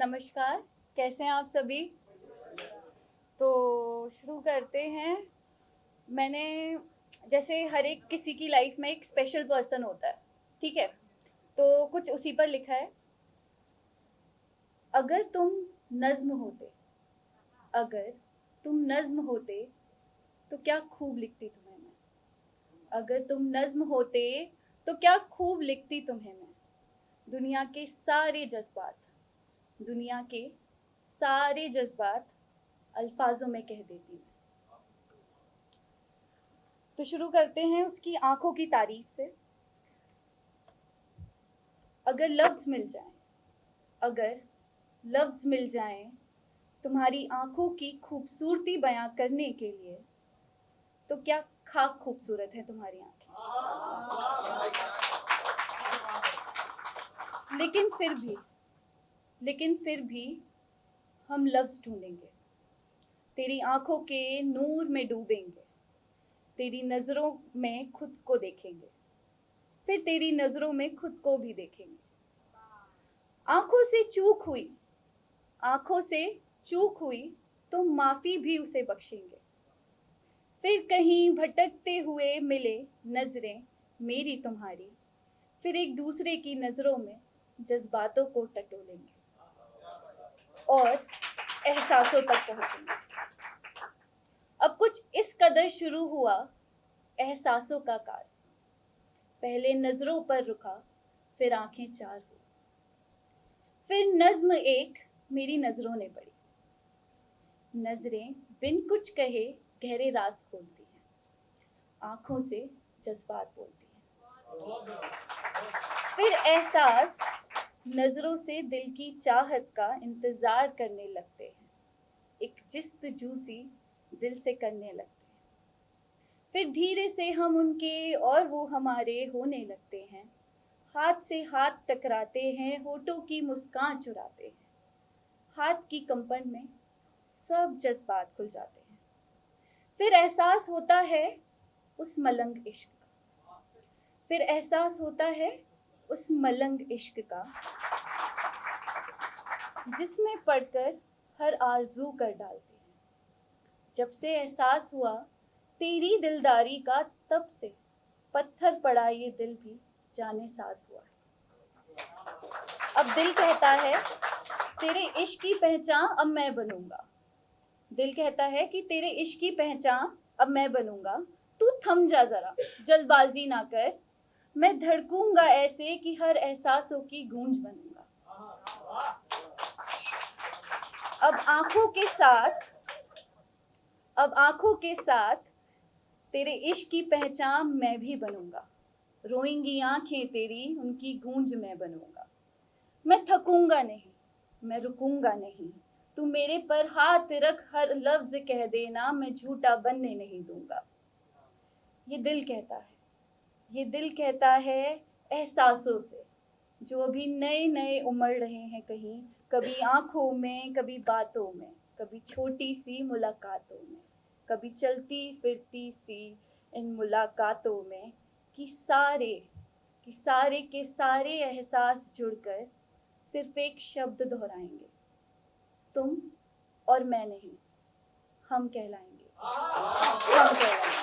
नमस्कार, कैसे हैं आप सभी? तो शुरू करते हैं। मैंने जैसे हर एक किसी की लाइफ में एक स्पेशल पर्सन होता है, ठीक है? तो कुछ उसी पर लिखा है, अगर तुम नज़्म होते, अगर तुम नज़्म होते, तो क्या खूब लिखती तुम्हें मैं। अगर तुम नज़्म होते, तो क्या खूब लिखती तुम्हें मैं। दुनिया के सारे जज़्बात, दुनिया के सारे जज़्बात अल्फाजों में कह देती मैं। तो शुरू करते हैं उसकी आंखों की तारीफ से। अगर लफ्ज़ मिल जाएं, अगर लफ्ज़ मिल जाएं तुम्हारी आंखों की खूबसूरती बयां करने के लिए, तो क्या खाक खूबसूरत है तुम्हारी आंखें। लेकिन फिर भी हम लफ्ज़ ढूंढेंगे, तेरी आंखों के नूर में डूबेंगे, तेरी नज़रों में खुद को देखेंगे, फिर तेरी नज़रों में खुद को भी देखेंगे। आंखों से चूक हुई, आंखों से चूक हुई तो माफ़ी भी उसे बख्शेंगे। फिर कहीं भटकते हुए मिले नज़रें मेरी तुम्हारी, फिर एक दूसरे की नज़रों में जज्बातों को टटोलेंगे और एहसासों तक पहुँचेंगे। अब कुछ इस कदर शुरू हुआ एहसासों का कार, पहले नज़रों पर रुका, फिर आंखें चार हुई, फिर नज़्म एक मेरी नज़रों ने पढ़ी। नज़रें बिन कुछ कहे गहरे राज खोलती हैं, आंखों से जज्बात बोलती हैं। फिर एहसास नज़रों से दिल की चाहत का इंतज़ार करने लगते हैं, एक जिस्तजू सी दिल से करने लगते हैं। फिर धीरे से हम उनके और वो हमारे होने लगते हैं, हाथ से हाथ टकराते हैं, होठों की मुस्कान चुराते हैं, हाथ की कंपन में सब जज्बात खुल जाते हैं। फिर एहसास होता है उस मलंग इश्क का, फिर एहसास होता है उस मलंग इश्क का, जिसमें पढ़कर हर आरज़ू कर डालती है। जब से एहसास हुआ तेरी दिलदारी का, तब से पत्थर पड़ा ये दिल भी जाने साज हुआ। अब दिल कहता है तेरे इश्क की पहचान अब मैं बनूंगा, दिल कहता है कि तेरे इश्क की पहचान अब मैं बनूंगा। तू थम जा जरा, जल्दबाजी ना कर, मैं धड़कूंगा ऐसे कि हर एहसासों की गूंज बनूंगा। अब आंखों के साथ तेरे इश्क की पहचान मैं भी बनूंगा। रोएंगी आंखें तेरी, उनकी गूंज मैं बनूंगा। मैं थकूंगा नहीं, मैं रुकूंगा नहीं, तू मेरे पर हाथ रख, हर लफ्ज कह देना, मैं झूठा बनने नहीं दूंगा। ये दिल कहता है, ये दिल कहता है एहसासों से, जो अभी नए नए उमड़ रहे हैं कहीं, कभी आंखों में, कभी बातों में, कभी छोटी सी मुलाकातों में, कभी चलती फिरती सी इन मुलाकातों में, कि सारे के सारे एहसास जुड़कर सिर्फ एक शब्द दोहराएंगे, तुम और मैं नहीं, हम कहलाएंगे, हम कहलाएंगे।